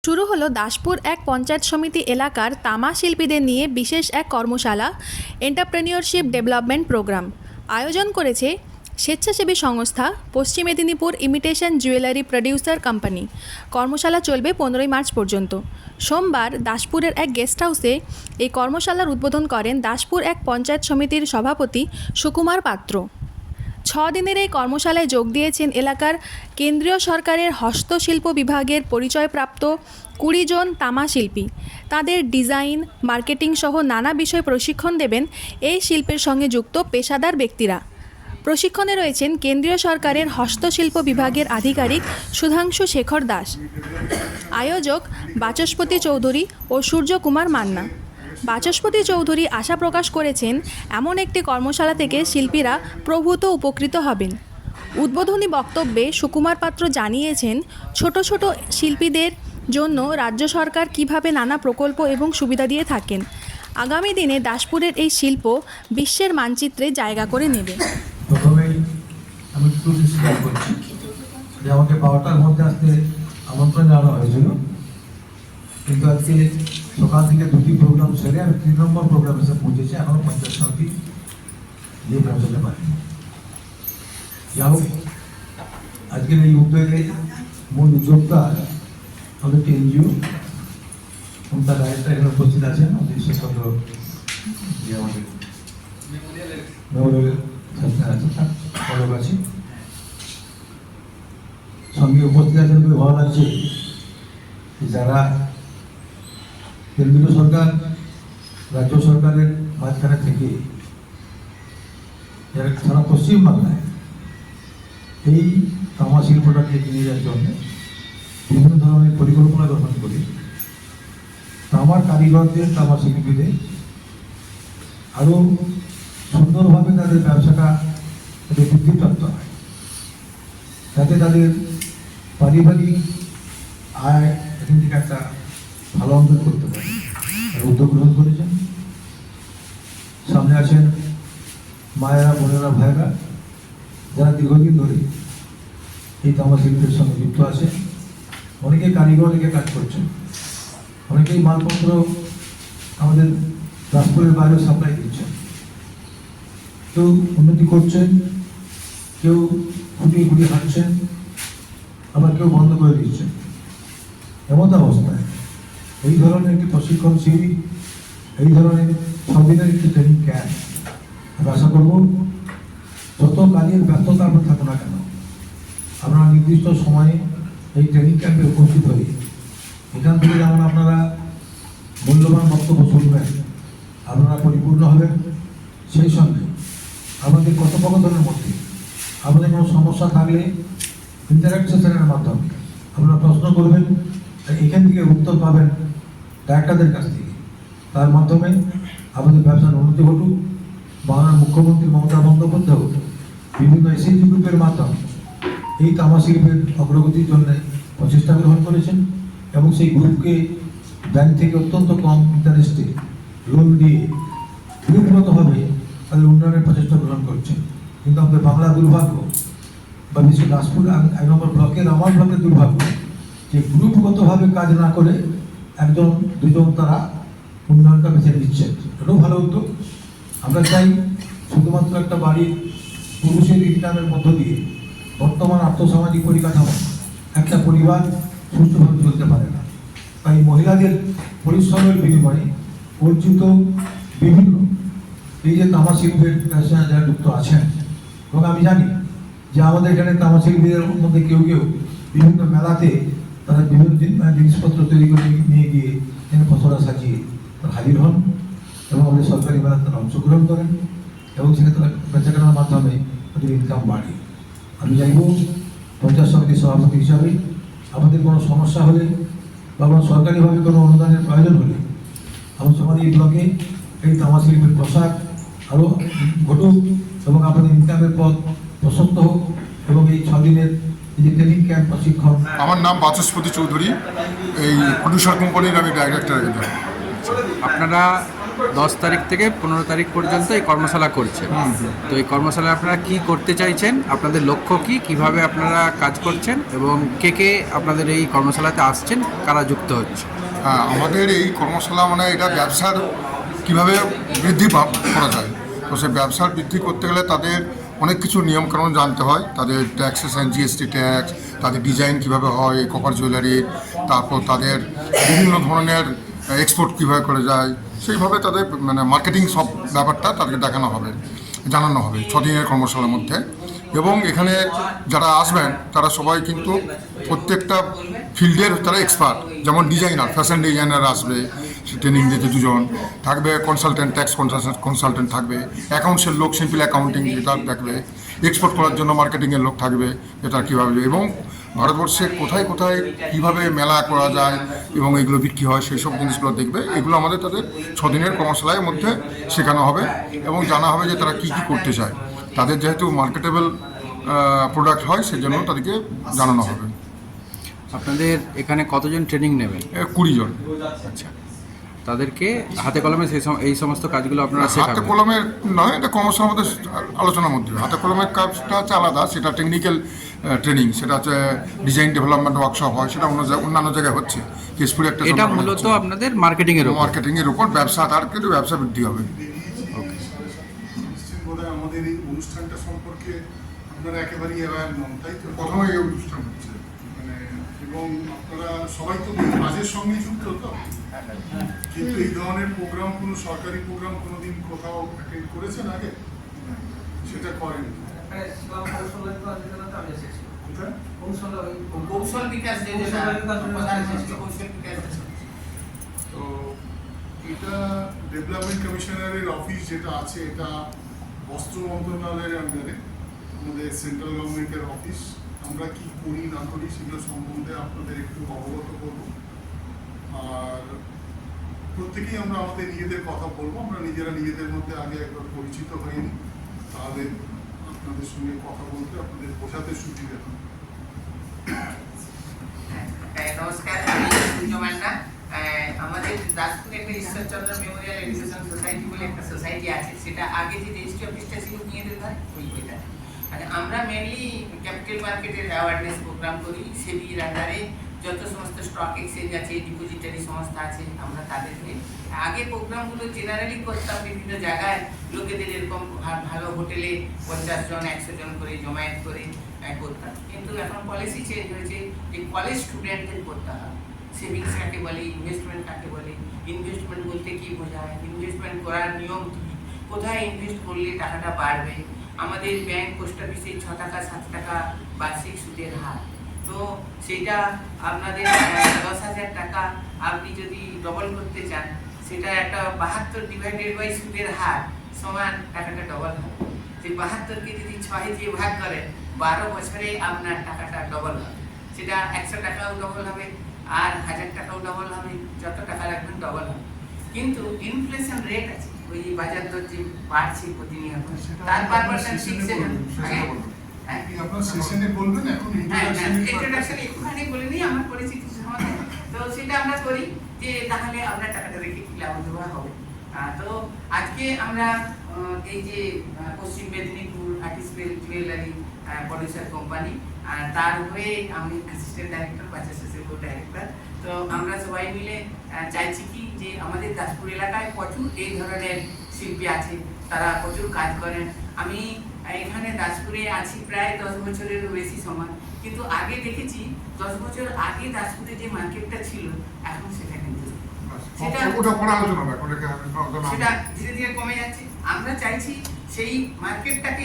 শুরু হলো দাসপুর এক পঞ্চায়েত সমিতি এলাকার তামা শিল্পীদের নিয়ে বিশেষ এক কর্মশালা এন্টারপ্রেনিয়রশিপ ডেভেলপমেন্ট প্রোগ্রাম আয়োজন করেছে স্বেচ্ছাসেবী সংস্থা পশ্চিম Medinipur imitation jewellery producer company. কর্মশালা চলবে 15ই মার্চ পর্যন্ত। সোমবার দাসপুরের এক গেস্ট হাউসে এই কর্মশালার উদ্বোধন করেন দাসপুর এক পঞ্চায়েত সমিতির সভাপতি সুকুমার পাত্র। 6 দিনের এই কর্মশালায় যোগ দিয়েছেন এলাকার কেন্দ্রীয় সরকারের হস্তশিল্প বিভাগের পরিচয়প্রাপ্ত 20 জন তামা শিল্পী। তাদের ডিজাইন, মার্কেটিং সহ নানা বিষয়ে প্রশিক্ষণ দেবেন এই শিল্পের সঙ্গে যুক্ত পেশাদার ব্যক্তিরা। প্রশিক্ষণে রয়েছেন কেন্দ্রীয় সরকারের হস্তশিল্প বিভাগের আধিকারিক সুধাংশু শেখর দাস, আয়োজক বাচস্পতি চৌধুরী ও সূর্যকুমার মান্না। বাচস্পতি চৌধুরী আশা প্রকাশ করেছেন এমন একটি কর্মশালা থেকে শিল্পীরা প্রভূত উপকৃত হবেন। উদ্বোধনী বক্তব্যে সুকুমার পাত্র জানিয়েছেন ছোট ছোট শিল্পীদের জন্য রাজ্য সরকার কিভাবে নানা প্রকল্প এবং সুবিধা দিয়ে থাকেন। আগামী দিনে দাসপুরের এই শিল্প বিশ্বের মানচিত্রে জায়গা করে নেবে। প্রথমেই আমি একটু ডিসক্রাইব করছি যে আমাকে 12টার মধ্যে আসতে আমন্ত্রণ জানানো হয়েছিল, কিন্তু আজকে সকাল থেকে 2টি প্রোগ্রাম সেরে আমি 3 নম্বর প্রোগ্রাম এসে পৌঁছেছি। এখনো পঞ্চায়েত সমিতি গিয়ে পৌঁছাতে পারিনি। যাই হোক, আজকের এই উদ্যোগে মূল উদ্যোক্তা আমাদের একটি এনজিও এবং তার ডাইরেক্টর এখানে উপস্থিত আছেন। আমাদের বিশেষত যে আমাদের মেমোরিয়াল আছে সঙ্গে উপস্থিত আছেন। খুবই ভালো লাগছে যারা কেন্দ্রীয় সরকার রাজ্য সরকারের মাঝখানে থেকে যারা সারা পশ্চিমবাংলায় এই তামা শিল্পটাকে নিয়ে যাওয়ার জন্য বিভিন্ন ধরনের পরিকল্পনা গ্রহণ করে তামার কারিগরদের, তামা শিল্পীদের আরও সুন্দরভাবে তাদের ব্যবসাটা যাতে বৃদ্ধিপ্রাপ্ত হয়, যাতে তাদের পারিবারিক আয় এখান থেকে একটা ভালো অন্তর করতে পারে, উদ্যোগ গ্রহণ করেছেন। সামনে আছেন মায়েরা, বোনেরা, ভাইয়েরা যারা দীর্ঘদিন ধরে এই তামা শিল্পের সঙ্গে যুক্ত আছে। অনেকে কারিগর রেখে কাজ করছেন, অনেকেই মালপত্র আমাদের দাসপুরের বাইরে সাপ্লাই দিচ্ছেন। কেউ উন্নতি করছেন, কেউ খুঁটিয়ে খুঁটিয়ে হাঁটছেন, আবার কেউ বন্ধ করে দিচ্ছেন। এমন অবস্থায় এই ধরনের একটি প্রশিক্ষণ শিবির, এই ধরনের 6 দিনের একটি ট্রেনিং ক্যাম্প, আমি আশা করব যত কাজের ব্যস্ততা আমরা থাকো না কেন, আপনারা নির্দিষ্ট সময়ে এই ট্রেনিং ক্যাম্পে উপস্থিত হয়ে এখান থেকে যেমন আপনারা মূল্যবান বক্তব্য শুনবেন, আপনারা পরিপূর্ণ হবেন, সেই সঙ্গে আমাদের কথোপকথনের মধ্যে আমাদের কোনো সমস্যা থাকলে ইন্টারাকশনের মাধ্যমে আপনারা প্রশ্ন করবেন, এখান থেকে উত্তর পাবেন ডাক্তারদের কাছ থেকে। তার মাধ্যমে আমাদের ব্যবসার উন্নতি ঘটুক। বাংলার মুখ্যমন্ত্রী মমতা বন্দ্যোপাধ্যায় বিভিন্ন এসএইচজি গ্রুপের মাধ্যমে এই তামা শিল্পের অগ্রগতির জন্য প্রচেষ্টা গ্রহণ করেছেন এবং সেই গ্রুপকে ব্যাংক থেকে অত্যন্ত কম ইন্টারেস্টে লোন দিয়ে গ্রুপগতভাবে তাদের উন্নয়নের প্রচেষ্টা গ্রহণ করছেন। কিন্তু আমাদের বাংলার দুর্ভাগ্য বা বিশেষ দাসপুর 1 নম্বর ব্লকের আমার ব্লকের দুর্ভাগ্য যে গ্রুপগতভাবে কাজ না করে 1-2 জন তারা উন্নয়নটা বেছে নিচ্ছেন। এটাও ভালো উদ্যোগ। আমরা চাই শুধুমাত্র একটা বাড়ির পুরুষের ইনকামের মধ্য দিয়ে বর্তমান আর্থসামাজিক পরিকাঠামো একটা পরিবার সুস্থভাবে চলতে পারে না। তাই মহিলাদের পরিশ্রমের বিনিময়ে অর্জিত বিভিন্ন এই যে তামা শিল্পের পেশায় যারা যুক্ত আছেন, এবং আমি জানি যে আমাদের এখানে তামা শিল্পীদের মধ্যে কেউ কেউ বিভিন্ন মেলাতে তারা বিভিন্ন জিনিসপত্র তৈরি করে নিয়ে গিয়ে এখানে ফসলা সাজিয়ে তারা হাজির হন এবং আমাদের সরকারি মেলাতে তারা অংশগ্রহণ করেন এবং সেখানে তারা বেচাকেনার মাধ্যমে তাদের ইনকাম বাড়ে। আমি চাইব পঞ্চায়েত সমিতির সভাপতি হিসাবে আমাদের কোনো সমস্যা হলে বা কোনো সরকারিভাবে কোনো অনুদানের প্রয়োজন হলে আমাদের এই ব্লকে এই তামা শিল্পের প্রসার আরও ঘটুক এবং আমাদের ইনকামের পথ প্রশস্ত হোক এবং এই 6 দিনের এই যে ট্রেনিং ক্যাম্প প্রশিক্ষণ। আমার নাম বাচস্পতি চৌধুরী, এই প্রডিউসার কোম্পানির আমি ডাইরেক্টর। আপনারা 10 তারিখ থেকে 15 তারিখ পর্যন্ত এই কর্মশালা করছেন। তো এই কর্মশালায় আপনারা কি করতে চাইছেন, আপনাদের লক্ষ্য কি, কিভাবে আপনারা কাজ করছেন এবং কে কে আপনাদের এই কর্মশালাতে আসছেন, কারা যুক্ত হচ্ছে? হ্যাঁ, আমাদের এই কর্মশালা মানে এটা ব্যবসার কীভাবে বৃদ্ধি করা যায়। তো সেই ব্যবসার বৃদ্ধি করতে গেলে তাদের অনেক কিছু নিয়মকানুন জানতে হয়, তাদের ট্যাক্সেশন, জিএসটি ট্যাক্স, তাদের ডিজাইন কীভাবে হয় কপার জুয়েলারির, তারপর তাদের বিভিন্ন ধরনের এক্সপোর্ট কীভাবে করে যায়, সেইভাবে তাদের মানে মার্কেটিং সব ব্যাপারটা তাদেরকে দেখানো হবে, জানানো হবে 6 দিনের কর্মশালার মধ্যে। এবং এখানে যারা আসবেন তারা সবাই কিন্তু প্রত্যেকটা ফিল্ডের তারা এক্সপার্ট, যেমন ডিজাইনার, ফ্যাশন ডিজাইনার আসবে, ট্রেনিং দিতে 2 জন থাকবে, কনসালটেন্ট, ট্যাক্স কনসালটেন্ট থাকবে, অ্যাকাউন্টসের লোক, সিম্পল অ্যাকাউন্টিং যেটা থাকবে, এক্সপোর্ট করার জন্য মার্কেটিংয়ের লোক থাকবে, এটা কীভাবে, এবং ভারতবর্ষে কোথায় কোথায় কীভাবে মেলা করা যায় এবং এগুলো বিক্রি হয় সেই সব জিনিসগুলো দেখবে। এগুলো আমাদের তাদের 6 দিনের কর্মশালার মধ্যে শেখানো হবে এবং জানা হবে যে তারা কী কী করতে চায়। তাদের যেহেতু মার্কেটেবল প্রোডাক্ট হয় সেজন্য তাদেরকে জানানো হবে। আপনাদের এখানে কতজন ট্রেনিং নেবেন? 20 জন। আচ্ছা, তাদেরকে হাতে কলমে এই সমস্ত কাজগুলো আপনারা হাতে শেখাবেন? কলমের নয়, এটা কর্মশালার মধ্যে আলোচনার মধ্যে। হাতে কলমের কাজটা হচ্ছে আলাদা, সেটা টেকনিক্যাল ট্রেনিং, সেটা হচ্ছে ডিজাইন ডেভেলপমেন্ট ওয়ার্কশপ হয়, সেটা অন্যান্য জায়গায় হচ্ছে। কেশপুরে একটা এটা মূলত আপনাদের মার্কেটিংয়ের উপর ব্যবসা, তার কিন্তু ব্যবসা বৃদ্ধি হবে। বোধহয় আমাদের এই অনুষ্ঠানটা সম্পর্কে আপনারা একেবারেই অ্যাওয়ার নন, তাই তো? প্রথমে এই অনুষ্ঠান হচ্ছে মানে এবং আপনারা সবাই তো কাজের সঙ্গে যুক্ত তো, কিন্তু এই ধরনের প্রোগ্রাম, কোনো সরকারি প্রোগ্রাম কোনোদিন কোথাও অ্যাটেন্ড করেছেন আগে? সেটা করেন কৌশল বিকাশ তো এটা ডেভেলপমেন্ট কমিশনারের অফিস যেটা আছে, এটা বস্ত্র মন্ত্রণালয়ের আন্ডারে, আমাদের সেন্ট্রাল গভর্নমেন্টের অফিস। আমরা কি করি না করি সেগুলো সম্বন্ধে আপনাদের একটু অবগত করব। আর প্রত্যেকেই আমরা আমাদের নিজেদের কথা বলবো, আমরা নিজেদের মধ্যে আগে একবার পরিচিত হইনি, তাহলে আপনাদের সঙ্গে কথা বলতে আপনাদের বোঝাতে সুবিধা হবে। নমস্কার, আমি সূর্য মান্না। আমাদের দাসপুরে একটা ঈশ্বরচন্দ্র মেমোরিয়াল এডুকেশন সোসাইটি বলে একটা সোসাইটি আছে, সেটা আগে যে রেজিস্ট্রি অফিসটা ছিল নিয়েদের ঘর, ওইটা। আর আমরা মেনলি ক্যাপিটাল মার্কেটের অ্যাওয়ারনেস প্রোগ্রাম করি। সেবির আন্ডারে যত সমস্ত স্টক এক্সচেঞ্জ আছে, ডিপোজিটারি সংস্থা আছে, আমরা তাদেরকে আগে প্রোগ্রামগুলো জেনারেলি করতাম বিভিন্ন জায়গায়, লোকেদের এরকম ভালো হোটেলে 50 জন 100 জন করে জমায়েত করে করতাম। কিন্তু এখন পলিসি চেঞ্জ হয়েছে যে কলেজ স্টুডেন্টদের করতে হবে। সেভিংস কাকে বলে, ইনভেস্টমেন্ট কাকে বলে, ইনভেস্টমেন্ট বলতে কী বোঝায়, ইনভেস্টমেন্ট করার নিয়ম কী, কোথায় ইনভেস্ট করলে টাকাটা বাড়বে। আমাদের ব্যাংক, পোস্ট অফিসে 6 টাকা 7 টাকা বার্ষিক সুদের হার, তো সেটা আপনাদের 10,000 টাকা আপনি যদি ডবল করতে চান, সেটা একটা 72 ডিভাইডেড বাই সুদের হার সমান টাকাটা ডবল হবে। সেই 72কে যদি 6 দিয়ে ভাগ করেন, 12 বছরে আপনার টাকাটা ডবল হবে। সেটা 100 টাকাও ডবল হবে, আর 1000 টাকাও ডবল হবে, যত টাকা রাখবেন ডবল হবে। কিন্তু ইনফ্লেশন রেট আছে, ওই বাজার দর যে বাড়ছে প্রতিনিয়ত, তার পারপারসেন্ট শিখছে না। আপনার সেশনে বলবেন এখন ইন্ট্রোডাকশন একটুখানি বলে নিই আমার পরিচিতি সম্বন্ধে। তো সেটা আমরা করি যে তাহলে আপনার টাকাটা রেখে কি লাভ দেওয়া হবে। তো আজকে আমরা এই যে পশ্চিম Medinipur artist jewellery producer company, তার হয়ে আমি অ্যাসিস্ট্যান্ট ডাইরেক্টর, বাচ্চা ডাইরেক্টর। তো আমরা সবাই মিলে চাইছি কি যে আমাদের দাসপুর এলাকায় প্রচুর এই ধরনের শিল্পী আছে, তারা প্রচুর কাজ করেন। আমি এখানে দাসপুরে আছি প্রায় 10 বছরেরও বেশি সময়, কিন্তু আগে দেখেছি 10 বছর আগে দাসপুরে যে মার্কেটটা ছিল, এখন সেটা কিন্তু সেটা ধীরে ধীরে কমে যাচ্ছে। আমরা চাইছি সেই মার্কেটটাকে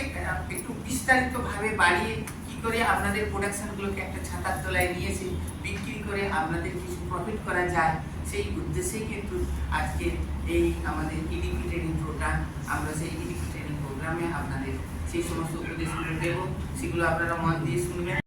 একটু বিস্তারিতভাবে বাড়িয়ে কি করে আপনাদের প্রোডাকশনগুলোকে একটা ছাতার তলায় নিয়ে এসে বিক্রি করে আপনাদের কিছু প্রফিট করা যায়, সেই উদ্দেশ্যেই কিন্তু আজকে এই আমাদের ইডিপি ট্রেনিং প্রোগ্রাম। আমরা সেই ইডিপি ট্রেনিং প্রোগ্রামে আপনাদের সেই সমস্ত উপদেশগুলো দেবো, সেগুলো আপনারা মন দিয়ে শুনবেন।